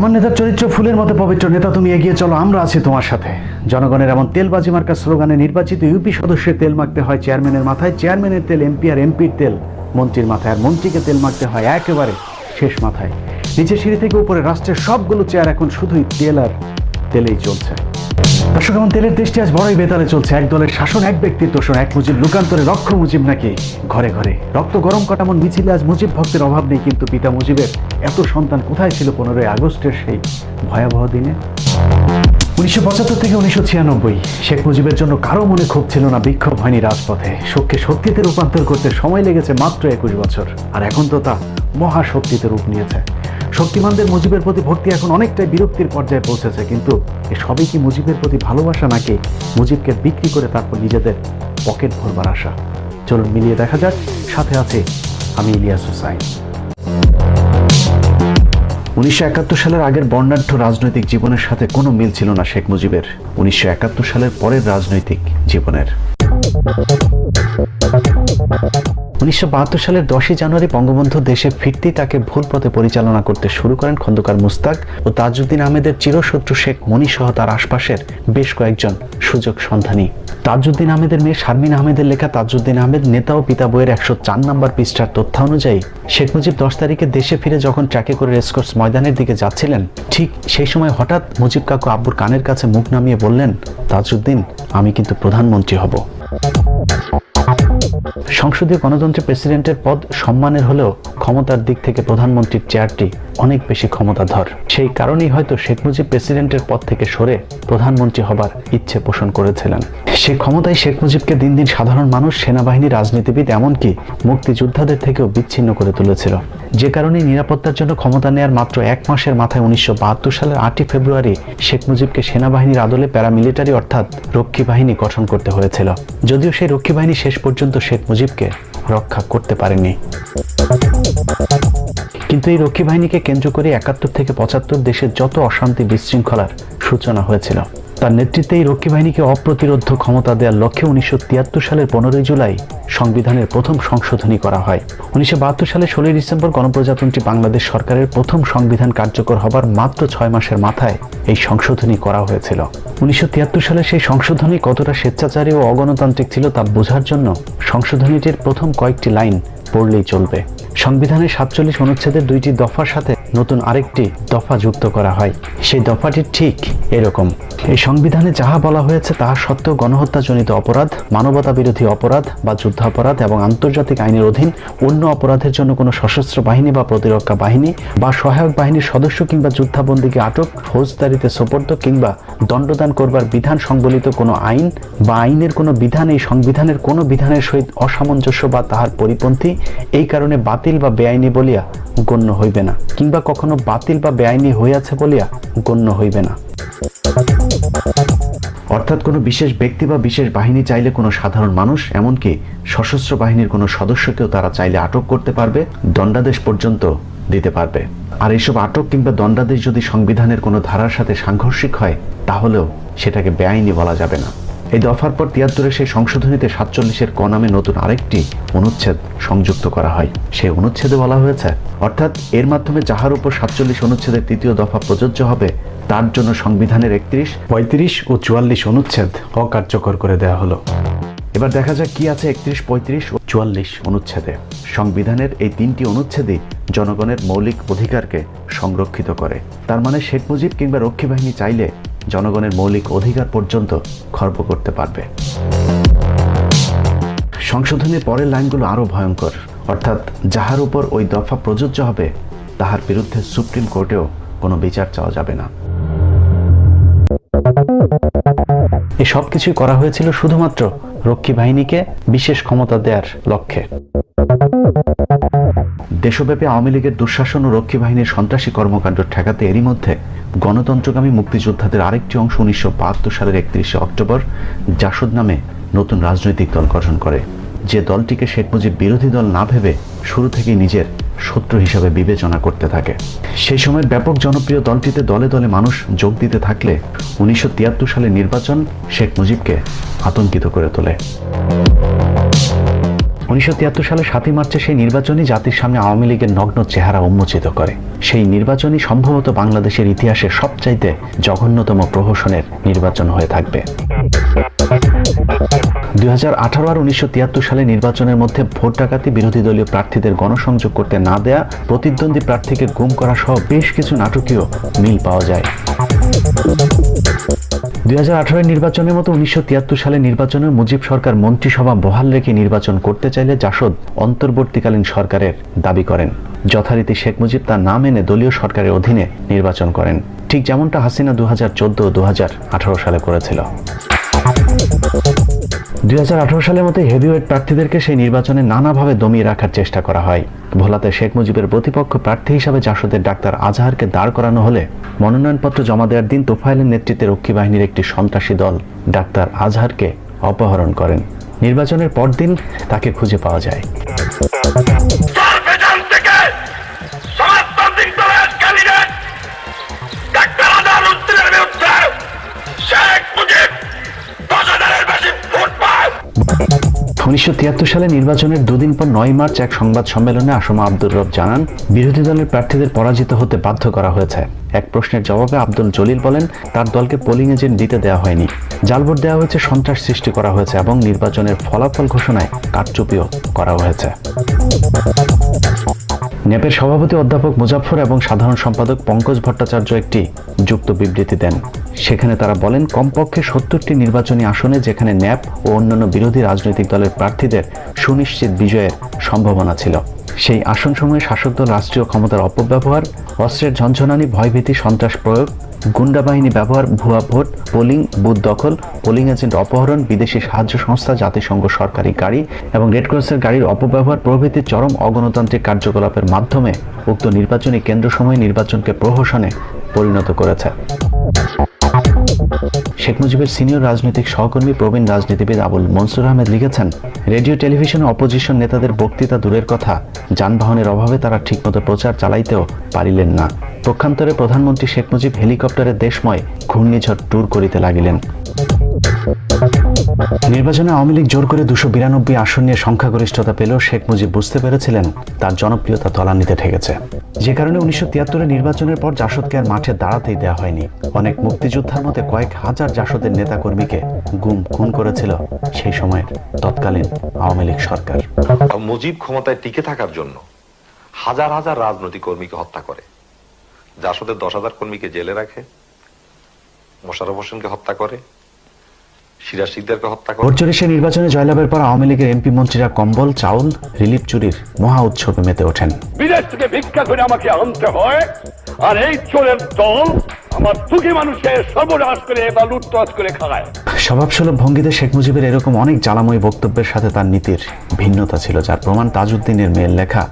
আমার নেতার চরিত্র ফুলের মতো পবিত্র। নেতা, তুমি এগিয়ে চলো, আমরা আছি তোমার সাথে। জনগণের এমন তেলবাজি মার্কা স্লোগানে নির্বাচিত ইউপি সদস্যের তেল মাখতে হয় চেয়ারম্যানের মাথায়, চেয়ারম্যানের তেল এমপি আর এমপির তেল মন্ত্রীর মাথায়, আর মন্ত্রীকে তেল মাখতে হয় একেবারে শেষ মাথায়। নিচের সিঁড়ি থেকে উপরে রাষ্ট্রের সবগুলো চেয়ার এখন শুধুই তেল আর তেলেই চলছে। দর্শক, এমন তেলের দেশটি আজ বড়ই বেতালে চলছে। এক দলের শাসন, এক ব্যক্তির তোষণ, এক মুজিব লুকান্তরে রক্ষ মুজিব নাকি ঘরে ঘরে। রক্ত গরম কাটামন মিছিলে আজ মুজিব ভক্তের অভাব নেই, কিন্তু পিতা মুজিবের এত সন্তান কোথায় ছিল 15ই আগস্টের সেই ভয়াবহ দিনে? 1975 থেকে 1996 শেখ মুজিবের জন্য কারো মনে ক্ষোভ ছিল না, বিক্ষোভ হয়নি রাজপথে। শোককে শক্তিতে রূপান্তর করতে সময় লেগেছে মাত্র 21 বছর, আর এখন তো তা মহাশক্তিতে রূপ নিয়েছে। শক্তিমানদের মুজিবের প্রতি ভক্তি এখন অনেকটাই বিরক্তির পর্যায়ে পৌঁছেছে, কিন্তু এ সবই কি মুজিবের প্রতি ভালোবাসা, নাকি মুজিবকে বিক্রি করে তারপর নিজেদের পকেট ভরবার আশা? চলুন মিলিয়ে দেখা যাক। সাথে আছে আমি ইলিয়াস হুসাইন। 1971 সালের আগের বর্ণাঢ্য রাজনৈতিক জীবনের সাথে কোনো মিল ছিল না শেখ মুজিবের 1971 সালের পরের রাজনৈতিক জীবনের। 1972 সালের 10ই জানুয়ারি বঙ্গবন্ধু দেশে ফিরতেই তাকে ভুল পথে পরিচালনা করতে শুরু করেন খন্দকার মুস্তাক ও তাজউদ্দিন আহমেদের চিরশত্রু শেখ মনি সহ তার আশপাশের বেশ কয়েকজন সুযোগ সন্ধানী। তাজউদ্দিন আহমেদের মেয়ে শারমিন আহমেদের লেখা তাজউদ্দিন আহমেদ নেতা ও পিতা বইয়ের 104 নম্বর পৃষ্ঠার তথ্য অনুযায়ী শেখ মুজিব 10 তারিখে দেশে ফিরে যখন ট্রাকে করে রেসকোর্স ময়দানের দিকে যাচ্ছিলেন, ঠিক সেই সময় হঠাৎ মুজিব কাকু আব্বুর কানের কাছে মুখ নামিয়ে বললেন, তাজউদ্দিন, আমি কিন্তু প্রধানমন্ত্রী হব। সংসদীয় গণতন্ত্রে প্রেসিডেন্টের পদ সম্মানের হলেও ক্ষমতার দিক থেকে প্রধানমন্ত্রীর চেয়ারটি অনেক বেশি ক্ষমতাধর। সেই কারণেই হয়তো শেখ মুজিব প্রেসিডেন্টের পদ থেকে সরে প্রধানমন্ত্রী হবার ইচ্ছে পোষণ করেছিলেন। সেই ক্ষমতায় শেখ মুজিবকে দিন দিন সাধারণ মানুষ, সেনাবাহিনী, রাজনীতিবিদ, এমনকি মুক্তিযোদ্ধাদের থেকেও বিচ্ছিন্ন করে তুলেছিল। যে কারণে নিরাপত্তার জন্য ক্ষমতা নেয়ার মাত্র 1 মাসের মাথায় 1972 সালের 8ই ফেব্রুয়ারি শেখ মুজিবকে সেনাবাহিনীর আদলে প্যারামিলিটারি অর্থাৎ রক্ষী বাহিনী গঠন করতে হয়েছিল। যদিও সেই রক্ষী বাহিনী শেষ পর্যন্ত শেখ মুজিবকে রক্ষা করতে পারেনি, কিন্তু এই রক্ষী বাহিনীকে কেন্দ্র করে 71 থেকে 75 দেশের যত অশান্তি বিশৃঙ্খলার সূচনা হয়েছিল, তার নেতৃত্বে এই রক্ষী বাহিনীকে অপ্রতিরোধ্য ক্ষমতা দেওয়ার লক্ষ্যে 1973 সালের 15ই জুলাই সংবিধানের প্রথম সংশোধনী করা হয়। 1972 সালে 16ই ডিসেম্বর গণপ্রজাতন্ত্রী বাংলাদেশ সরকারের প্রথম সংবিধান কার্যকর হবার মাত্র 6 মাসের মাথায় এই সংশোধনী করা হয়েছিল। 1973 সালে সেই সংশোধনী কতটা স্বেচ্ছাচারী ও অগণতান্ত্রিক ছিল তা বোঝার জন্য সংশোধনীটির প্রথম কয়েকটি লাইন পড়লেই চলবে। সংবিধানের 47 অনুচ্ছেদের 2টি দফার সাথে নতুন আরেকটি দফা যুক্ত করা হয়। সেই দফাটি ঠিক এরকম: এই সংবিধানে যাহা বলা হয়েছে তাহা সত্ত্বেও গণহত্যাজনিত অপরাধ, মানবতা বিরোধী অপরাধ বা যুদ্ধাপরাধ এবং আন্তর্জাতিক আইনের অধীন অন্য অপরাধের জন্য কোনো সশস্ত্র বাহিনী বা প্রতিরক্ষা বাহিনী বা সহায়ক বাহিনীর সদস্য কিংবা যুদ্ধাবন্দীকে আটক, ফৌজদারিতে সোপর্দ কিংবা দণ্ডদান করবার বিধান সংবলিত কোনো আইন বা আইনের কোনো বিধান এই সংবিধানের কোনো বিধানের সহিত অসামঞ্জস্য বা তাহার পরিপন্থী এই কারণে বাতিল বা বেআইনি বলিয়া গণ্য হইবে না, কিংবা কখনো বাতিল বা বেআইনি হইয়াছে বলিয়া গণ্য হইবে না। অর্থাৎ কোনো বিশেষ ব্যক্তি বা বিশেষ বাহিনী চাইলে কোনো সাধারণ মানুষ, এমনকি সশস্ত্র বাহিনীর কোনো সদস্যকেও তারা চাইলে আটক করতে পারবে, দণ্ডাদেশ পর্যন্ত দিতে পারবে। আর এইসব আটক কিংবা দণ্ডাদেশ যদি সংবিধানের কোনো ধারার সাথে সাংঘর্ষিক হয়, তাহলেও সেটাকে বেআইনি বলা যাবে না। এই দফার পর 73 সেই সংশোধনীতে 47-এর ক নামে নতুন আরেকটি অনুচ্ছেদ সংযুক্ত করা হয়। সেই অনুচ্ছেদে বলা হয়েছে, অর্থাৎ এর মাধ্যমে যাহার উপর 47 অনুচ্ছেদের 3য় দফা প্রযোজ্য হবে তার জন্য সংবিধানের 31, 35 ও 44 অনুচ্ছেদ অকার্যকর করে দেওয়া হলো। এবার দেখা যাক কি আছে 31, 35 ও 44 অনুচ্ছেদে। সংবিধানের এই 3টি অনুচ্ছেদই জনগণের মৌলিক অধিকারকে সংরক্ষিত করে। তার মানে শেখ মুজিব কিংবা রক্ষী বাহিনী চাইলে জনগণের মৌলিক অধিকার পর্যন্ত খর্ব করতে পারবে। সংশোধনের পরের লাইনগুলো আরো ভয়ঙ্কর, অর্থাৎ যাহার উপর ওই দফা প্রযোজ্য হবে তাহার বিরুদ্ধে সুপ্রিম কোর্টেও কোনো বিচার চাওয়া যাবে না। এই সব কিছুই করা হয়েছিল শুধুমাত্র রক্ষী বাহিনীকে বিশেষ ক্ষমতা দেওয়ার লক্ষ্যে। দেশব্যাপী আওয়ামী লীগের দুঃশাসন ও রক্ষী বাহিনীর সন্ত্রাসী কর্মকাণ্ড ঠেকাতে এরই মধ্যে গণতন্ত্রগামী মুক্তিযোদ্ধাদের আরেকটি অংশ 1972 সালের 31 অক্টোবর জাসদ নামে নতুন রাজনৈতিক দল গঠন করে, যে দলটিকে শেখ মুজিব বিরোধী দল না ভেবে শুরু থেকেই নিজের শত্রু হিসাবে বিবেচনা করতে থাকে। সেই সময় ব্যাপক জনপ্রিয় দলটিতে দলে দলে মানুষ যোগ দিতে থাকলে 1973 সালের নির্বাচন শেখ মুজিবকে আতঙ্কিত করে তোলে। 1973 সালে 7 মার্চে সেই নির্বাচনই জাতির সামনে আওয়ামী লীগের নগ্ন চেহারা উন্মোচিত করে। সেই নির্বাচনই সম্ভবত বাংলাদেশের ইতিহাসে সবচাইতে জঘন্যতম প্রহসনের নির্বাচন হয়ে থাকবে। 2018 আর 1973 সালে নির্বাচনের মধ্যে ভোট ডাকাতি, বিরোধী দলীয় প্রার্থীদের গণসংযোগ করতে না দেয়া, প্রতিদ্বন্দ্বী প্রার্থীকে গুম করা সহ বেশ কিছু নাটকীয় মিল পাওয়া যায়। 2018 নির্বাচনের মতো 1973 সালে নির্বাচনে মুজিব সরকার মন্ত্রিসভা বহাল রেখে নির্বাচন করতে চাইলে জাসদ অন্তর্বর্তীকালীন সরকারের দাবি করেন। যথারীতি শেখ মুজিব তা না মেনে দলীয় সরকারের অধীনে নির্বাচন করেন, ঠিক যেমনটা হাসিনা 2014 ও 2018 সালে করেছিল। 2018 সালের মতো হেভিওয়েট প্রার্থীদেরকে সেই নির্বাচনে নানাভাবে দমিয়ে রাখার চেষ্টা করা হয়। ভোলাতে শেখ মুজিবের প্রতিপক্ষ প্রার্থী হিসাবে জাসদের ডাক্তার আজহারকে দাঁড় করানো হলে মনোনয়নপত্র জমা দেওয়ার দিন তোফায়েলের নেতৃত্বে রক্ষী বাহিনীর একটি সন্ত্রাসী দল ডাক্তার আজহারকে অপহরণ করেন। নির্বাচনের পরদিন তাকে খুঁজে পাওয়া যায়। উনিশশো 1973 সালে নির্বাচনের দুদিন পর 9 মার্চ এক সংবাদ সম্মেলনে আসমা আব্দুর রব জানান, বিরোধী দলের প্রার্থীদের পরাজিত হতে বাধ্য করা হয়েছে। এক প্রশ্নের জবাবে আব্দুল জলিল বলেন, তার দলকে পোলিং এজেন্ট দিতে দেওয়া হয়নি, জাল ভোট দেওয়া হয়েছে, সন্ত্রাস সৃষ্টি করা হয়েছে এবং নির্বাচনের ফলাফল ঘোষণায় কারচুপিও করা হয়েছে। নেপের সভাপতি অধ্যাপক মুজাফফর এবং সাধারণ সম্পাদক পঙ্কজ ভট্টাচার্য একটি যুক্ত বিবৃতি দেন। সেখানে তারা বলেন, কমপক্ষে 70টি নির্বাচনী আসনে যেখানে ন্যাপ ও অন্যান্য বিরোধী রাজনৈতিক দলের প্রার্থীদের সুনিশ্চিত বিজয়ের সম্ভাবনা ছিল, সেই আসনসমূহে শাসক দল রাষ্ট্রীয় ক্ষমতার অপব্যবহার, অস্ত্রের ঝনঝনানি, ভয়ভীতি, সন্ত্রাস প্রয়োগ, গুন্ডা বাহিনী ব্যবহার, ভুয়া ভোট, পোলিং বুথ দখল, পোলিং এজেন্ট অপহরণ, বিদেশি সাহায্য সংস্থা, জাতিসংঘ সরকারি গাড়ি এবং রেডক্রসের গাড়ির অপব্যবহার প্রভৃতি চরম অগণতান্ত্রিক কার্যকলাপের মাধ্যমে উক্ত নির্বাচনী কেন্দ্রসমূহে নির্বাচনকে প্রহসনে পরিণত করেছে। শেখ মুজিবের সিনিয়র রাজনৈতিক সহকর্মী প্রবীণ রাজনীতিবিদ আবুল মনসুর আহমেদ লিখেছেন, রেডিও টেলিভিশনে অপোজিশন নেতাদের বক্তৃতা দূরের কথা, যানবাহনের অভাবে তারা ঠিকমতো প্রচার চালাইতেও পারিলেন না। পক্ষান্তরে প্রধানমন্ত্রী শেখ মুজিব হেলিকপ্টারে দেশময় ঘূর্ণিঝড় ট্যুর করিতে লাগিলেন। নির্বাচনে আওয়ামী লীগ জোর করে 292 আসন নিয়ে সংখ্যাগরিষ্ঠতা পেলেও শেখ মুজিব বুঝতে পেরেছিলেন তার জনপ্রিয়তা তলানিতে ঠেকেছে, যে কারণে 1973 নির্বাচনের পর জাসদকে আর মাঠে দাঁড়াতেই দেওয়া হয়নি। অনেক মুক্তিযোদ্ধার মতে কয়েক হাজার জাসদের নেতাকর্মীকে গুম খুন করেছিল সেই সময়ের তৎকালীন আওয়ামী লীগ সরকার। মুজিব ক্ষমতায় টিকে থাকার জন্য হাজার হাজার রাজনৈতিক কর্মীকে হত্যা করে, জাসদের 10,000 কর্মীকে জেলে রাখে, মোশাররফ হোসেনকে হত্যা করে, সিরাজ শিকদারকে হত্যা করে। ভোট চুরি সে নির্বাচনে জয়লাভের পর আওয়ামী লীগের এমপি মন্ত্রীরা কম্বল, চাউল, রিলিফ চুরির মহা উৎসবে মেতে ওঠেন। বিদেশ থেকে ভিক্ষা করে আমাকে আনতে হয়, আর এই চোরের দল আমার দুঃখী মানুষের সর্বনাশ করে বা লুটতরাজ করে খায়। স্বভাবসুলভ ভঙ্গিতে শেখ মুজিবের এরকম অনেক জ্বালাময়ী বক্তব্যের সাথে তার নীতির ভিন্নতা ছিল, যার প্রমাণ তাজউদ্দিনের মেয়ের লেখা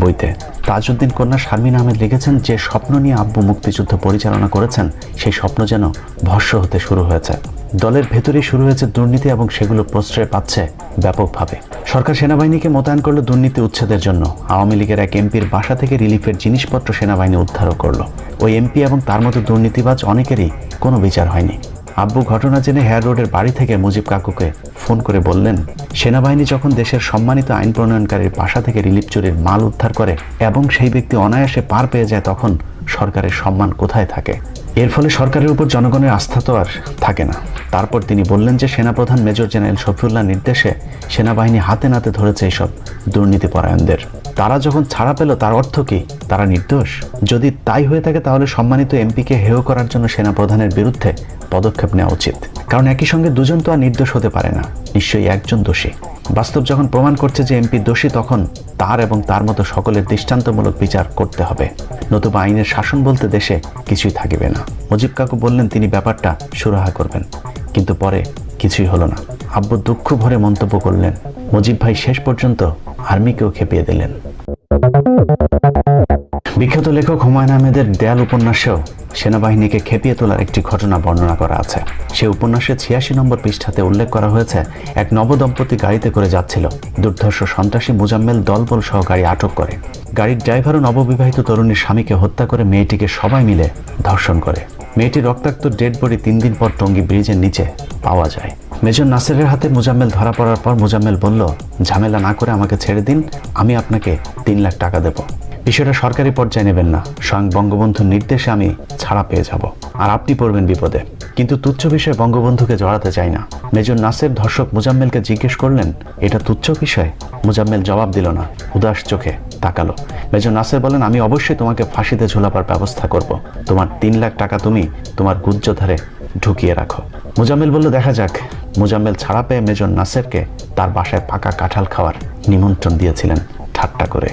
বইতে। তাজউদ্দিন কন্যা শারমিন আহমেদ লিখেছেন, যে স্বপ্ন নিয়ে আব্বু মুক্তিযুদ্ধ পরিচালনা করেছেন সেই স্বপ্ন যেন ভস্ম হতে শুরু হয়েছে। দলের ভেতরেই শুরু হয়েছে দুর্নীতি এবং সেগুলো প্রশ্রয় পাচ্ছে ব্যাপকভাবে। সরকার সেনাবাহিনীকে মোতায়েন করলো দুর্নীতি উচ্ছেদের জন্য। আওয়ামী লীগের এক এমপির বাসা থেকে রিলিফের জিনিসপত্র সেনাবাহিনী উদ্ধারও করলো। ওই এমপি এবং তার মতো দুর্নীতিবাজ অনেকেরই কোনো বিচার হয়নি। আব্বু ঘটনা জেনে হেয়ার রোডের বাড়ি থেকে মুজিব কাকুকে ফোন করে বললেন, সেনাবাহিনী যখন দেশের সম্মানিত আইন প্রণয়নকারীর বাসা থেকে রিলিফ চুরির মাল উদ্ধার করে এবং সেই ব্যক্তি অনায়াসে পার পেয়ে যায়, তখন সরকারের সম্মান কোথায় থাকে? এর ফলে সরকারের উপর জনগণের আস্থা তো আর থাকে না। তারপর তিনি বললেন যে সেনাপ্রধান মেজর জেনারেল শফিউল্লাহ নির্দেশে সেনাবাহিনী হাতে নাতে ধরেছে এইসব দুর্নীতিপরায়ণদের। তারা যখন ছাড়া পেল তার অর্থ কি? তারা নির্দোষ? যদি তাই হয়ে থাকে তাহলে সম্মানিত এমপিকে হেয় করার জন্য সেনাপ্রধানের বিরুদ্ধে পদক্ষেপ নেওয়া উচিত, কারণ একই সঙ্গে দুজন তো আর নির্দোষ হতে পারে না, নিশ্চয়ই একজন দোষী। বাস্তব যখন প্রমাণ করছে যে এমপি দোষী, তখন তার এবং তার মতো সকলের দৃষ্টান্তমূলক বিচার করতে হবে, নতুবা আইনের শাসন বলতে দেশে কিছুই থাকিবে না। মুজিব কাকু বললেন তিনি ব্যাপারটা সুরাহা করবেন, কিন্তু পরে কিছুই হলো না। আব্বু দুঃখ ভরে মন্তব্য করলেন, মুজিব ভাই শেষ পর্যন্ত আর্মিকেও খেপিয়ে দিলেন। বিখ্যাত লেখক হুমায়ুন আহমেদের দেয়াল উপন্যাসেও সেনাবাহিনীকে খেপিয়ে তোলার একটি ঘটনা বর্ণনা করা আছে। সে উপন্যাসে 86 নম্বর পৃষ্ঠাতে উল্লেখ করা হয়েছে, এক নবদম্পতি গাড়িতে করে যাচ্ছিল। দুর্ধর্ষ সন্ত্রাসী মুজাম্মেল দলবল সহ গাড়ি আটক করে। গাড়ির ড্রাইভারও নববিবাহিত তরুণীর স্বামীকে হত্যা করে মেয়েটিকে সবাই মিলে ধর্ষণ করে। মেয়েটির রক্তাক্ত ডেড বডি 3 দিন পর টঙ্গী ব্রিজের নিচে পাওয়া যায়। মেজর নাসেরের হাতে মোজাম্মেল ধরা পড়ার পর মোজাম্মেল বলল, ঝামেলা না করে আমাকে ছেড়ে দিন, আমি আপনাকে 3 লাখ টাকা দেব। বিষয়টা সরকারি পর্যায়ে নেবেন না, স্বয়ং বঙ্গবন্ধুর নির্দেশে আমি ছাড়া পেয়ে যাব, আর আপনি পড়বেন বিপদে। কিন্তু তুচ্ছ বিষয়ে বঙ্গবন্ধুকে জড়াতে চাই না। মেজর নাসের ধর্ষক মোজাম্মেলকে জিজ্ঞেস করলেন, এটা তুচ্ছ বিষয়? মোজাম্মেল জবাব দিল না, উদাস চোখে তাকালো। মেজর নাসের বলেন, আমি অবশ্যই তোমাকে ফাঁসিতে ঝোলাবার ব্যবস্থা করব। তোমার 3 লাখ টাকা তুমি তোমার গুজ্জধারে ঢুকিয়ে রাখো। মোজাম্মেল বলল, দেখা যাক। মোজাম্মেল ছাড়া পেয়ে মেজর নাসেরকে তার বাসায় পাকা কাঁঠাল খাওয়ার নিমন্ত্রণ দিয়েছিলেন ঠাট্টা করে।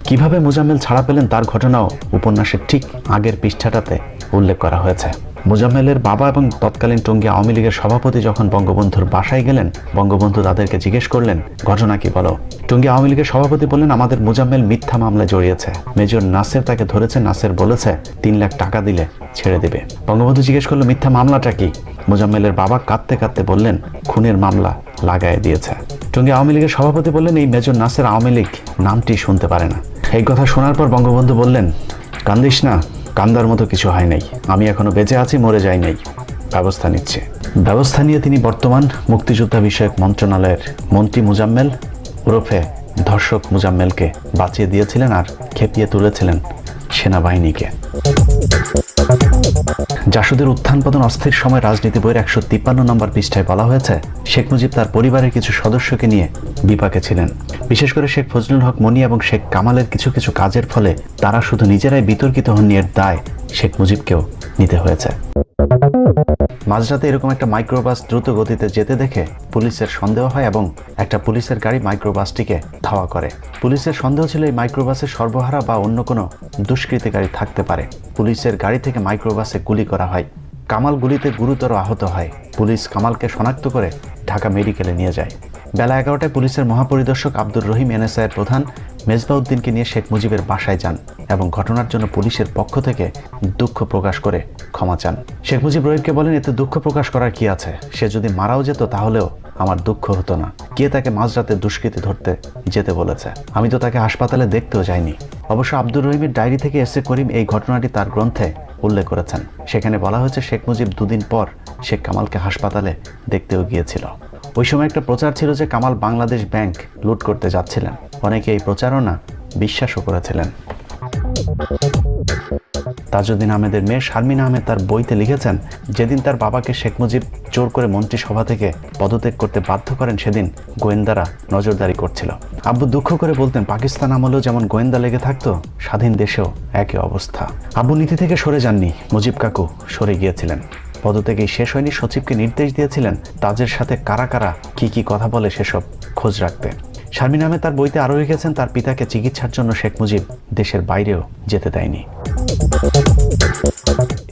কিভাবে মোজাম্মেল ছাড়া পেলেন তার ঘটনাও উপন্যাসের ঠিক আগের পৃষ্ঠাটাতে উল্লেখ করা হয়েছে। মোজাম্মেলের বাবা এবং তৎকালীন টঙ্গী আওয়ামী লীগের সভাপতি যখন বঙ্গবন্ধুর বাসায় গেলেন, বঙ্গবন্ধু তাদেরকে জিজ্ঞেস করলেন, ঘটনা কি বলো? টঙ্গী আওয়ামী লীগের সভাপতি বললেন, আমাদের মোজাম্মেল মিথ্যা মামলায় জড়িয়েছে। মেজর নাসের তাকে ধরেছে, নাসের বলেছে 3 লাখ টাকা দিলে ছেড়ে দিবে। বঙ্গবন্ধু জিজ্ঞেস করলো, মিথ্যা মামলাটা কি? মোজাম্মেলের বাবা কাঁদতে কাঁদতে বললেন, খুনের মামলা লাগায় দিয়েছে। টঙ্গী আওয়ামী লীগের সভাপতি বললেন, এই মেজর নাসের আওয়ামী লীগ নামটি শুনতে পারে না। এই কথা শোনার পর বঙ্গবন্ধু বললেন, কান্দিস না, কান্দার মতো কিছু হয় নাই, আমি এখনো বেঁচে আছি, মরে যাই নাই, ব্যবস্থা নিচ্ছে। ব্যবস্থা নিয়ে তিনি বর্তমান মুক্তিযোদ্ধা বিষয়ক মন্ত্রণালয়ের মন্ত্রী মোজাম্মেল ওরফে ধর্ষক মোজাম্মেলকে বাঁচিয়ে দিয়েছিলেন আর খেপিয়ে তুলেছিলেন সেনাবাহিনীকে। জাসদের উত্থান পতন অস্থির সময় রাজনীতি বইয়ের 153 নম্বর পৃষ্ঠায় বলা হয়েছে, শেখ মুজিব তার পরিবারের কিছু সদস্যকে নিয়ে বিপাকে ছিলেন। বিশেষ করে শেখ ফজলুল হক মনি এবং শেখ কামালের কিছু কিছু কাজের ফলে তারা শুধু নিজেরাই বিতর্কিত হননি, এর দায় শেখ মুজিবকেও নিতে হয়েছে। মাঝরাতে এরকম একটা মাইক্রোবাস দ্রুত গতিতে যেতে দেখে পুলিশের সন্দেহ হয় এবং একটা পুলিশের গাড়ি মাইক্রোবাসটিকে ধাওয়া করে। পুলিশের সন্দেহ ছিল এই মাইক্রোবাসে সর্বহারা বা অন্য কোনো দুষ্কৃতিকারী থাকতে পারে। পুলিশের গাড়ি থেকে মাইক্রোবাসে গুলি করা হয়। কামাল গুলিতে গুরুতর আহত হয়। পুলিশ কামালকে শনাক্ত করে ঢাকা মেডিকেলে নিয়ে যায়। বেলা 11টায় পুলিশের মহাপরিদর্শক আব্দুর রহিম এনএসআইয়ের প্রধান মেজবাউদ্দিনকে নিয়ে শেখ মুজিবের বাসায় যান এবং ঘটনার জন্য পুলিশের পক্ষ থেকে দুঃখ প্রকাশ করে ক্ষমা চান। শেখ মুজিব রহিমকে বলেন, এতে দুঃখ প্রকাশ করার কি আছে? সে যদি মারাও যেত তাহলেও আমার দুঃখ হতো না। কে তাকে মাঝরাতে দুষ্কৃতী ধরতে যেতে বলেছে? আমি তো তাকে হাসপাতালে দেখতেও যাইনি। অবশ্য আব্দুর রহিমের ডায়েরি থেকে এস এ করিম এই ঘটনাটি তার গ্রন্থে উল্লেখ করেছেন। সেখানে বলা হয়েছে, শেখ মুজিব 2 দিন পর শেখ কামালকে হাসপাতালে দেখতেও গিয়েছিল। ওই সময় একটা প্রচার ছিল যে কামাল বাংলাদেশ ব্যাংক লুট করতে যাচ্ছিলেন। অনেকে এই প্রচারণা বিশ্বাসও করেছিলেন। তাজউদ্দিন আহমেদের মেয়ে শারমিন আহমেদ তার বইতে লিখেছেন, যেদিন তার বাবাকে শেখ মুজিব জোর করে মন্ত্রিসভা থেকে পদত্যাগ করতে বাধ্য করেন, সেদিন গোয়েন্দারা নজরদারি করছিল। আব্বু দুঃখ করে বলতেন, পাকিস্তান আমলেও যেমন গোয়েন্দা লেগে থাকতো, স্বাধীন দেশেও একই অবস্থা। আব্বু নীতি থেকে সরে যাননি, মুজিব কাকু সরে গিয়েছিলেন। পদত্যাগেই শেষ হয়নি, সচিবকে নির্দেশ দিয়েছিলেন তাজের সাথে কারা কারা কি কথা বলে সেসব খোঁজ রাখতে। শারমিন আহমেদ তার বইতে আরও লিখেছেন, তার পিতাকে চিকিৎসার জন্য শেখ মুজিব দেশের বাইরেও যেতে দেয়নি।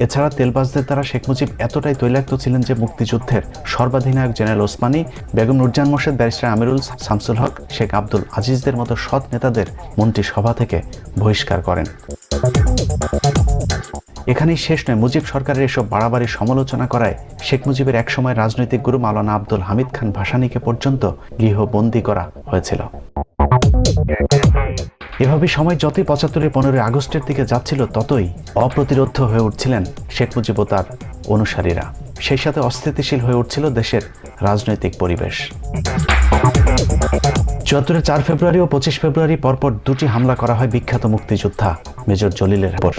এছাড়া তেলবাজদের দ্বারা শেখ মুজিব এতটাই তৈলাক্ত ছিলেন যে মুক্তিযুদ্ধের সর্বাধিনায়ক জেনারেল ওসমানী, বেগম নুরজান মোর্শেদ, ব্যারিস্টার আমিরুল, শামসুল হক, শেখ আব্দুল আজিজদের মতো সৎ নেতাদের মন্ত্রিসভা থেকে বহিষ্কার করেন। এখানেই শেষ নয়, মুজিব সরকারের এসব বাড়াবাড়ি সমালোচনা করায় শেখ মুজিবের একসময় রাজনৈতিক গুরু মাওলানা আব্দুল হামিদ খান ভাসানীকে পর্যন্ত গৃহবন্দী করা হয়েছিল। এভাবে সময় যতই 75-এর 15 আগস্টের দিকে যাচ্ছিল, ততই অপ্রতিরোধ্য হয়ে উঠছিলেন শেখ মুজিব ও তার অনুসারীরা। সেই সাথে অস্থিতিশীল হয়ে উঠছিল দেশের রাজনৈতিক পরিবেশ। 74-এর 4 ফেব্রুয়ারি ও 25 ফেব্রুয়ারি পরপর 2টি হামলা করা হয় বিখ্যাত মুক্তিযোদ্ধা মেজর জলিলের উপর।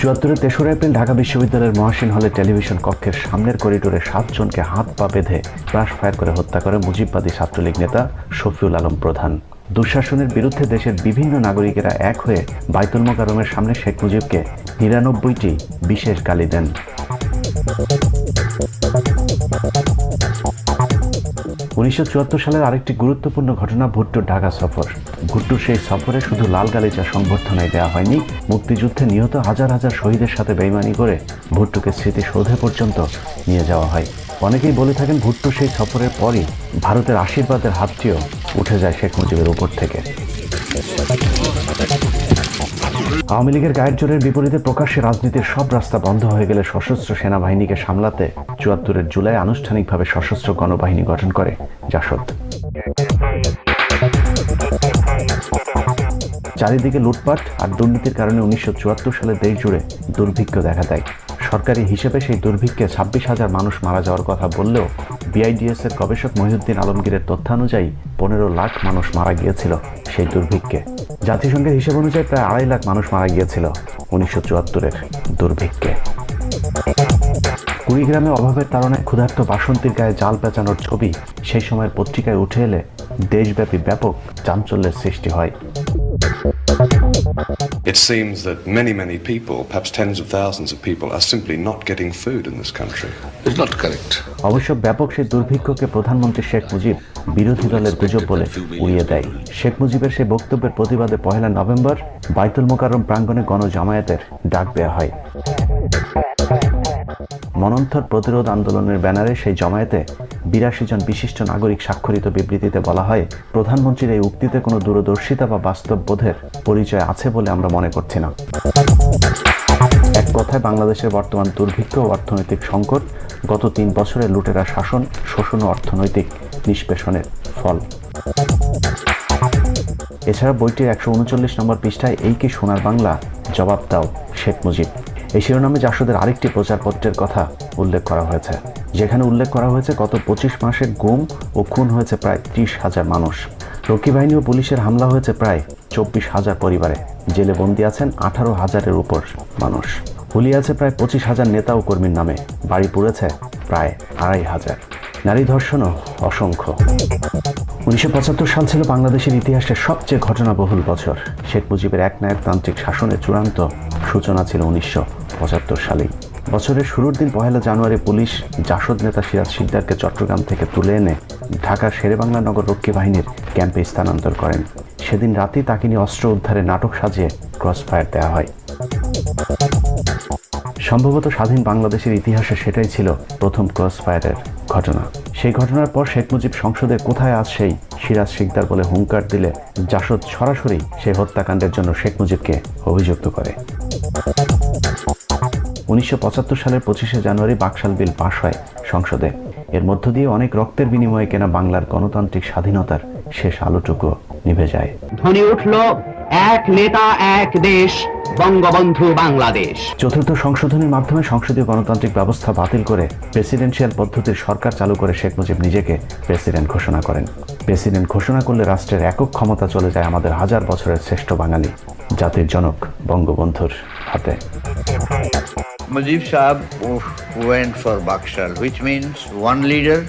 74-এর 3রা এপ্রিল ঢাকা বিশ্ববিদ্যালয়ের মহাসিন হলে টেলিভিশন কক্ষের সামনের করিডোরে 7 জনকে হাত পা বেঁধে ক্রাশ ফায়ার করে হত্যা করে মুজিববাদী ছাত্রলীগ নেতা শফিউল আলম প্রধান। দুঃশাসনের বিরুদ্ধে দেশের বিভিন্ন নাগরিকেরা এক হয়ে বাইতুল মোকাররমের সামনে শেখ মুজিবকে 99টি বিশেষ গালি দেন। 1974 সালের আরেকটি গুরুত্বপূর্ণ ঘটনা ভুট্টোর ঢাকা সফর। ভুট্টোর সেই সফরে শুধু লাল গালিচা সংবর্ধনায় দেওয়া হয়নি, মুক্তিযুদ্ধে নিহত হাজার হাজার শহীদের সাথে বেইমানি করে ভুট্টোকে স্মৃতিসৌধে পর্যন্ত নিয়ে যাওয়া হয়। অনেকেই বলে থাকেন, ভুট্টো সেই সফরের পরই ভারতের আশীর্বাদের হাতটিও উঠে যায় শেখ মুজিবের উপর থেকে। আওয়ামী লীগের গায়ের জোরের বিপরীতে প্রকাশ্যে রাজনীতির সব রাস্তা বন্ধ হয়ে গেলে সশস্ত্র সেনাবাহিনীকে সামলাতে 74-এর জুলাই আনুষ্ঠানিকভাবে সশস্ত্র গণবাহিনী গঠন করে জাসদ। চারিদিকে লুটপাট আর দুর্নীতির কারণে 1974 সালে দেশ জুড়ে দুর্ভিক্ষ দেখা দেয়। সরকারি হিসেবে সেই দুর্ভিক্ষে 26,000 মানুষ মারা যাওয়ার কথা বললেও বিআইডিএস এর গবেষক মহিউদ্দিন আলমগীরের তথ্যানুযায়ী 15 লাখ মানুষ মারা গিয়েছিল সেই দুর্ভিক্ষে। জাতিসংঘের হিসেব অনুযায়ী প্রায় 2.5 লাখ মানুষ মারা গিয়েছিল 1974-এর দুর্ভিক্ষে। কুড়িগ্রামে অভাবের তাড়নায় ক্ষুধার্ত বাসন্তীর গায়ে জাল পেঁচানোর ছবি সেই সময়ের পত্রিকায় উঠে এলে দেশব্যাপী ব্যাপক চাঞ্চল্যের সৃষ্টি হয়। It seems that many people, perhaps tens of thousands of people, are simply not getting food in this country. It's not correct. অবশ্য ব্যাপক সেই দুর্ভিক্ষকে প্রধানমন্ত্রী শেখ মুজিব বিরোধী দলের গুজব বলে উড়িয়ে দেয়। শেখ মুজিবের সেই বক্তব্যের প্রতিবাদে 1 নভেম্বর বাইতুল মোকাররম প্রাঙ্গণে গণজামায়াতের ডাক দেওয়া হয়। মনন্থর প্রতিরোধ আন্দোলনের ব্যানারে সেই জমায়েতে 82 জন বিশিষ্ট নাগরিক স্বাক্ষরিত বিবৃতিতে বলা হয়, প্রধানমন্ত্রীর এই উক্তিতে কোনো দূরদর্শিতা বা বাস্তব বোধের পরিচয় আছে বলে আমরা মনে করছি না। এক কথায় বাংলাদেশের বর্তমান দুর্ভিক্ষ ও অর্থনৈতিক সংকট গত 3 বছরের লুটেরা শাসন, শোষণ ও অর্থনৈতিক নিষ্পেষণের ফল। এছাড়া বইটির 139 নম্বর পৃষ্ঠায় এই কি সোনার বাংলা, জবাব দাও শেখ মুজিব, এই শিরোনামে জাসদের আরেকটি প্রচারপত্রের কথা উল্লেখ করা হয়েছে, যেখানে উল্লেখ করা হয়েছে গত 25 মাসে গুম ও খুন হয়েছে প্রায় 30,000 মানুষ। রক্ষী বাহিনী ও পুলিশের হামলা হয়েছে প্রায় 24,000 পরিবারে, জেলে বন্দী আছেন 18,000-এর উপর মানুষ। হুলি আছে প্রায় 25,000 নেতা ও কর্মীর নামে, বাড়ি পুড়েছে প্রায় 2,500, নারী ধর্ষণও অসংখ্য। 1975 সাল ছিল বাংলাদেশের ইতিহাসের সবচেয়ে ঘটনাবহুল বছর। শেখ মুজিবের একনায়কতান্ত্রিক শাসনের চূড়ান্ত সূচনা ছিল 1975 সালেই। বছরের শুরুর দিন 1 জানুয়ারি পুলিশ জাসদ নেতা সিরাজ শিকদারকে চট্টগ্রাম থেকে তুলে এনে ঢাকার শেরেবাংলা নগর রক্ষী বাহিনীর ক্যাম্পে স্থানান্তর করেন। সেদিন রাতেই তাকে নিয়ে অস্ত্র উদ্ধারের নাটক সাজিয়ে ক্রসফায়ার দেওয়া হয়। সম্ভবত স্বাধীন বাংলাদেশের ইতিহাসে সেটাই ছিল প্রথম ক্রসফায়ারের ঘটনা। সেই ঘটনার পর শেখ মুজিব সংসদে কোথায় আজ সেই সিরাজ শিকদার বলে হুঙ্কার দিলে জাসদ সরাসরি সেই হত্যাকাণ্ডের জন্য শেখ মুজিবকে অভিযুক্ত করে। 1975 সালের 25 জানুয়ারি বাকশাল বিল পাশ হয় সংসদে। এর মধ্য দিয়ে অনেক রক্তের বিনিময়ে কেনা বাংলার গণতান্ত্রিক স্বাধীনতার শেষ আলোটুকু নিভে যায়। ধ্বনি উঠল, এক নেতা এক দেশ, বঙ্গবন্ধু বাংলাদেশ। চতুর্থ সংশোধনীর মাধ্যমে সংসদীয় গণতান্ত্রিক ব্যবস্থা বাতিল করে প্রেসিডেন্সিয়াল পদ্ধতির সরকার চালু করে শেখ মুজিব নিজেকে প্রেসিডেন্ট ঘোষণা করেন। প্রেসিডেন্ট ঘোষণা করলে রাষ্ট্রের একক ক্ষমতা চলে যায় আমাদের হাজার বছরের শ্রেষ্ঠ বাঙালি জাতির জনক বঙ্গবন্ধুর হাতে। Mujib Saab went for Bakshal, which means one leader,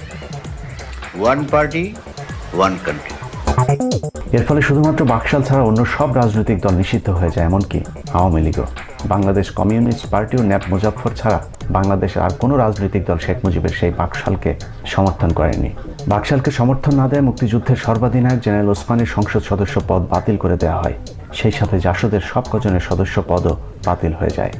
one party, one country. এর ফলে শুধুমাত্র বাকশাল ছাড়া অন্য সব রাজনৈতিক দল নিষিদ্ধ হয়ে যায়, এমনকি আওয়ামী লীগও। বাংলাদেশ কমিউনিস্ট পার্টি ও ন্যাপ মুজাফফর ছাড়া বাংলাদেশের আর কোনো রাজনৈতিক দল শেখ মুজিবের সেই বাকশালকে সমর্থন করেনি। বাকশালকে সমর্থন না দেয় মুক্তিযুদ্ধের সর্বাধিনায়ক জেনারেল ওসমানীর সংসদ সদস্য পদ বাতিল করে দেওয়া হয়। সেই সাথে জাসদের সব কজনের সদস্য পদও বাতিল হয়ে যায়।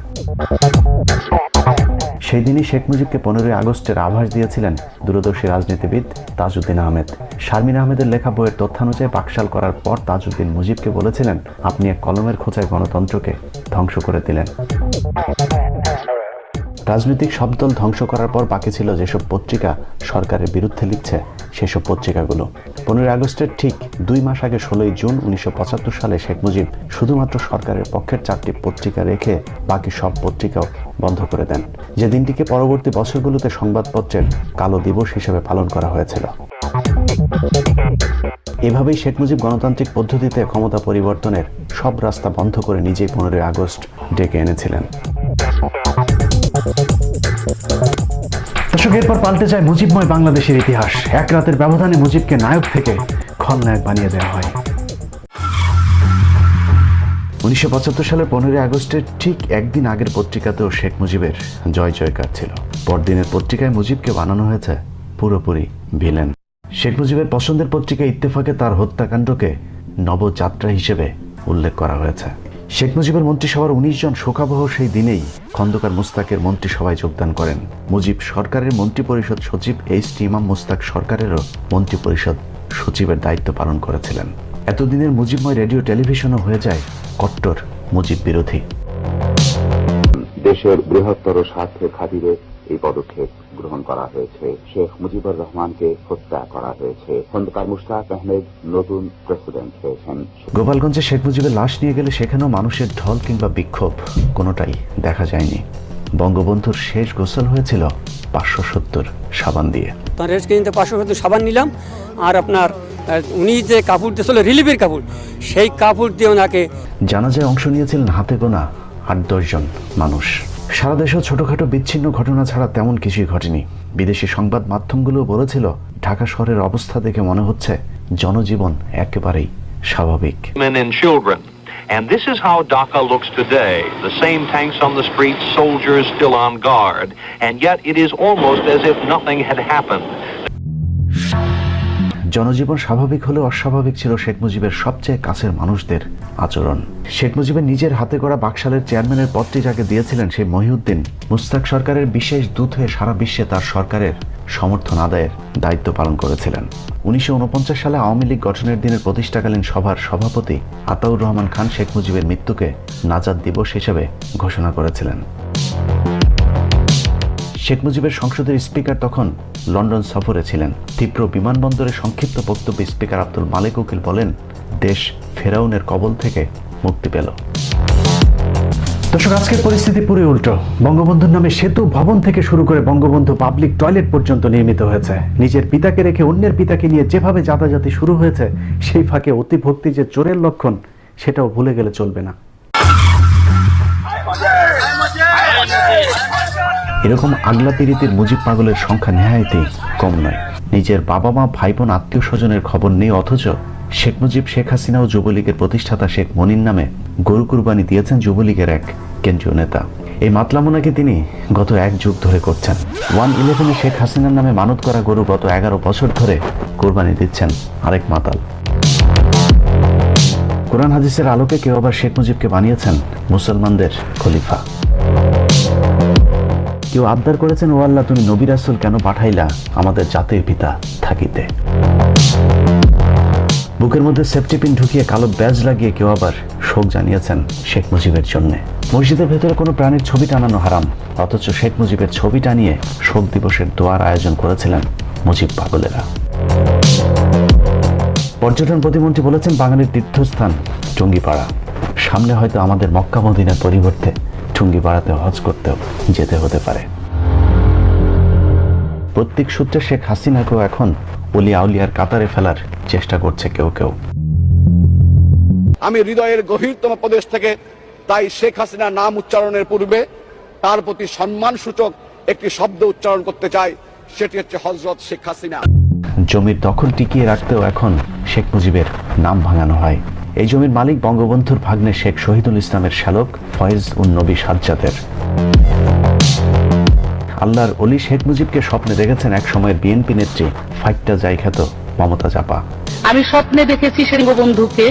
সেই দিনই শেখ মুজিবকে 15 আগস্টের আভাস দিয়েছিলেন দূরদর্শী রাজনীতিবিদ তাজউদ্দিন আহমেদ। শারমিন আহমেদের লেখা বইয়ের তথ্যানুযায়ী বাকশাল করার পর তাজউদ্দিন মুজিবকে বলেছিলেন, আপনি এক কলমের খোঁচায় গণতন্ত্রকে ধ্বংস করে দিলেন। রাজনৈতিক সব দল ধ্বংস করার পর বাকি ছিল যেসব পত্রিকা সরকারের বিরুদ্ধে লিখছে সেসব পত্রিকাগুলো। 15 আগস্টের ঠিক 2 মাস আগে 16 জুন 1975 সালে শেখ মুজিব শুধুমাত্র সরকারের পক্ষের 4টি পত্রিকা রেখে বাকি সব পত্রিকাও বন্ধ করে দেন, যে দিনটিকে পরবর্তী বছরগুলোতে সংবাদপত্রের কালো দিবস হিসেবে পালন করা হয়েছিল। এভাবেই শেখ মুজিব গণতান্ত্রিক পদ্ধতিতে ক্ষমতা পরিবর্তনের সব রাস্তা বন্ধ করে নিজেই 15 আগস্ট ডেকে এনেছিলেন। দর্শক, এরপর পাল্টে যায় মুজিবময় বাংলাদেশের ইতিহাস। এক রাতের ব্যবধানে মুজিবকে নায়ক থেকে খলনায়ক বানিয়ে দেওয়া হয়। 1975 সালের 15 আগস্টের ঠিক একদিন আগের পত্রিকাতেও শেখ মুজিবের জয় জয়কার ছিল। পরদিনের পত্রিকায় মুজিবকে বানানো হয়েছে পুরোপুরি ভিলেন। শেখ মুজিবের পছন্দের পত্রিকা ইত্তেফাকে তার হত্যাকাণ্ডকে নবযাত্রা হিসেবে উল্লেখ করা হয়েছে। শেখ মুজিবের মন্ত্রিসভার 19 জন শোকাবহ সেই দিনেই খন্দকার মুস্তাকের মন্ত্রিসভায় যোগদান করেন। মুজিব সরকারের মন্ত্রিপরিষদ সচিব এইচ.টি. ইমাম মুস্তাক সরকারেরও মন্ত্রিপরিষদ সচিবের দায়িত্ব পালন করেছিলেন। এতদিনের মুজিবময় রেডিও টেলিভিশনও হয়ে যায় কট্টর মুজিব বিরোধী। দেশের বৃহত্তর স্বার্থের খাতিরে এই পদক্ষেপ গ্রহণ করা হয়েছে। শেখ মুজিবুর রহমানকে হত্যা করা হয়েছে। খন্দকার মুশতাক আহমেদ নতুন প্রেসিডেন্ট হয়েছেন। গোপালগঞ্জে শেখ মুজিবের লাশ নিয়ে গেলে সেখানেও মানুষের ঢল কিংবা বিক্ষোভ কোনোটাই দেখা যায়নি। বঙ্গবন্ধুর শেষ গোসল হয়েছিল 570 সাবান দিয়ে। রেস্ট কিনতে 570 সাবান নিলাম, আর আপনার উনি যে কাপড় দিয়েছিল রিলিফের কাপড়, সেই কাপড় দিয়ে ওনাকে। জানাজায় অংশ নিয়েছিলেন হাতে গোনা 8-10 জন মানুষ। সারা দেশেও ছোটখাটো বিচ্ছিন্ন ঘটনা ছাড়া তেমন কিছুই ঘটেনি। বিদেশি সংবাদ মাধ্যমগুলো বলেছিল ঢাকা শহরের অবস্থা দেখে মনে হচ্ছে জনজীবন একেবারেই স্বাভাবিক। Men and children. And this is how Dhaka looks today. The same tanks on the streets, soldiers still on guard, and yet it is almost as if nothing had happened. জনজীবন স্বাভাবিক হলেও অস্বাভাবিক ছিল শেখ মুজিবের সবচেয়ে কাছের মানুষদের আচরণ। শেখ মুজিবের নিজের হাতে গড়া বাকশালের চেয়ারম্যানের পদটি যাকে দিয়েছিলেন সেই মহিউদ্দিন মুস্তাক সরকারের বিশেষ দূত হয়ে সারা বিশ্বে তার সরকারের সমর্থন আদায়ের দায়িত্ব পালন করেছিলেন। 1949 সালে আওয়ামী লীগ গঠনের দিনের প্রতিষ্ঠাকালীন সভার সভাপতি আতাউর রহমান খান শেখ মুজিবের মৃত্যুকে নাজাত দিবস হিসেবে ঘোষণা করেছিলেন। শেখ মুজিবের সংসদের স্পিকার তখন লন্ডন সফরে ছিলেন। তীব্র বিমানবন্দরে সংক্ষিপ্ত বক্তব্যে স্পিকার আব্দুল মালেক উকিল বলেন, দেশ ফেরাউনের কবল থেকে মুক্তি পেল। দর্শক, আজকের পরিস্থিতি পুরো উল্টো। বঙ্গবন্ধুর নামে সেতু, ভবন থেকে শুরু করে বঙ্গবন্ধু পাবলিক টয়লেট পর্যন্ত নির্মিত হয়েছে। নিজের পিতাকে রেখে অন্যের পিতাকে নিয়ে যেভাবে জাতাজাতি শুরু হয়েছে, সেই ফাঁকে অতিভক্তি যে চোরের লক্ষণ সেটাও ভুলে গেলে চলবে না। এরকম আগলা পিরিতির মুজিব পাগলের সংখ্যা নেহায়েতই কম নয়। নিজের বাবা মা, ভাই বোন, আত্মীয় স্বজনের খবর নেই, অথচ শেখ মুজিব, শেখ হাসিনা ও যুবলীগের প্রতিষ্ঠাতা শেখ মনির নামে গরু কুরবানি দিয়েছেন যুবলীগের এক কেন্দ্রীয় নেতা। এই মাতলামো নাকি তিনি গত 1 যুগ ধরে করছেন। 111-এ শেখ হাসিনার নামে মানত করা গরু গত 11 বছর ধরে কোরবানি দিচ্ছেন আরেক মাতাল। কোরআন হাদিসের আলোকে কেউ আবার শেখ মুজিবকে বানিয়েছেন মুসলমানদের খলিফা। কেউ আবদার করেছেন, ও আল্লাহ, তুমি নবী রাসূল কেন পাঠাইলা আমাদের জাতির পিতা থাকিতে। বুকের মধ্যে সেফটি পিন ঢুকিয়ে কালো ব্যাজ লাগিয়ে কেউ আবার শোক জানিয়েছেন শেখ মুজিবের জন্য। মসজিদের ভেতরে কোনো প্রাণীর ছবি টানানো হারাম, অথচ শেখ মুজিবের ছবি টানিয়ে শোক দিবসের দোয়ার আয়োজন করেছিলেন মুজিব পাগলেরা। পর্যটন প্রতিমন্ত্রী বলেছেন, বাঙালির তীর্থস্থান টুঙ্গিপাড়া। সামনে হয়তো আমাদের মক্কা মদিনার পরিবর্তে টুঙ্গিপাড়াতে হজ করতেও যেতে হতে পারে। প্রত্যেক সূত্রে শেখ হাসিনাকেও এখন ওলিয়া আউলিয়ার কাতারে ফেলার চেষ্টা করছে কেউ কেউ। আমি হৃদয়ের গভীরতম প্রদেশ থেকে তাই শেখ হাসিনা নাম উচ্চারণের পূর্বে তার প্রতি সম্মান সূচক একটি শব্দ উচ্চারণ করতে চাই, সেটি হচ্ছে হযরত শেখ হাসিনা। জমির দখল টিকিয়ে রাখতেও এখন শেখ মুজিবের নাম ভাঙানো হয়। এই জমির মালিক বঙ্গবন্ধুর ভাগ্নে শেখ শহীদুল ইসলামের শ্যালক ফয়েজ উন নবী সাজ্জাদের। আল্লাহর ওলি শেখ মুজিবকে স্বপ্নে দেখেছেন এক সময়ের বিএনপি নেত্রী ফাইটটা যাই খ্যাত মমতা জাপা। আমি স্বপ্নে দেখেছি বঙ্গবন্ধুকে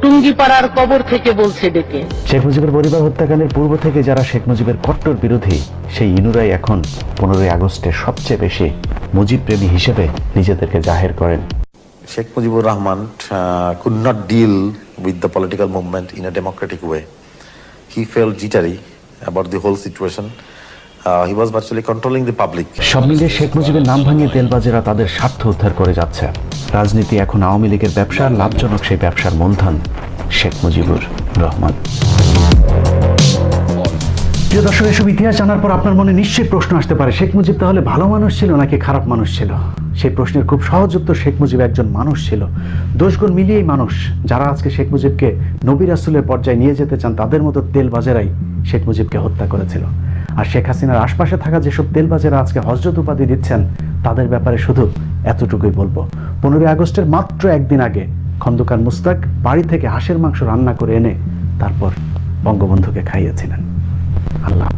টুঙ্গিপাড়ার কবর থেকে বলছে ডেকে। শেখ মুজিবের পরিবার হত্যাকাণ্ডের পূর্ব থেকে যারা শেখ মুজিবের কট্টর বিরোধী, সেই ইনুরাই এখন 15ই আগস্টে সবচেয়ে বেশি মুজিব প্রেমী হিসেবে নিজেদেরকে জাহের করেন। Sheikh Mujibur Rahman could not deal with the political movement in a democratic way. He felt jittery about the whole situation. He was virtually controlling the public. সব মিলিয়ে শেখ মুজিবের নাম ভাঙিয়ে তেলবাজেরা তাদের স্বার্থ উদ্ধার করে যাচ্ছে। রাজনীতি এখন আওয়ামী লীগের ব্যবসা, লাভজনক সেই ব্যবসার মূলধন শেখ মুজিবুর রহমান। প্রিয় দর্শক, এসব ইতিহাস জানার পর আপনার মনে নিশ্চয়ই প্রশ্ন আসতে পারে, শেখ মুজিব তাহলে ভালো মানুষ ছিল নাকি খারাপ মানুষ ছিল? সেই প্রশ্নের খুব সহজ উত্তর, শেখ মুজিব একজন মানুষ ছিল। দোষগুণ মিলিয়েই মানুষ। যারা আজকে শেখ মুজিবকে নবী রাসূলের পর্যায়ে নিয়ে যেতে চান, তাদের মতো তেলবাজেরাই শেখ মুজিবকে হত্যা করেছিল। আর শেখ হাসিনার আশপাশে থাকা যেসব তেলবাজেরা আজকে হযরত উপাধি দিচ্ছেন, তাদের ব্যাপারে শুধু এতটুকুই বলবো, 15ই আগস্টের মাত্র একদিন আগে খন্দকার মুস্তাক বাড়ি থেকে হাঁসের মাংস রান্না করে এনে তারপর বঙ্গবন্ধুকে খাইয়েছিলেন। আল্লাহ।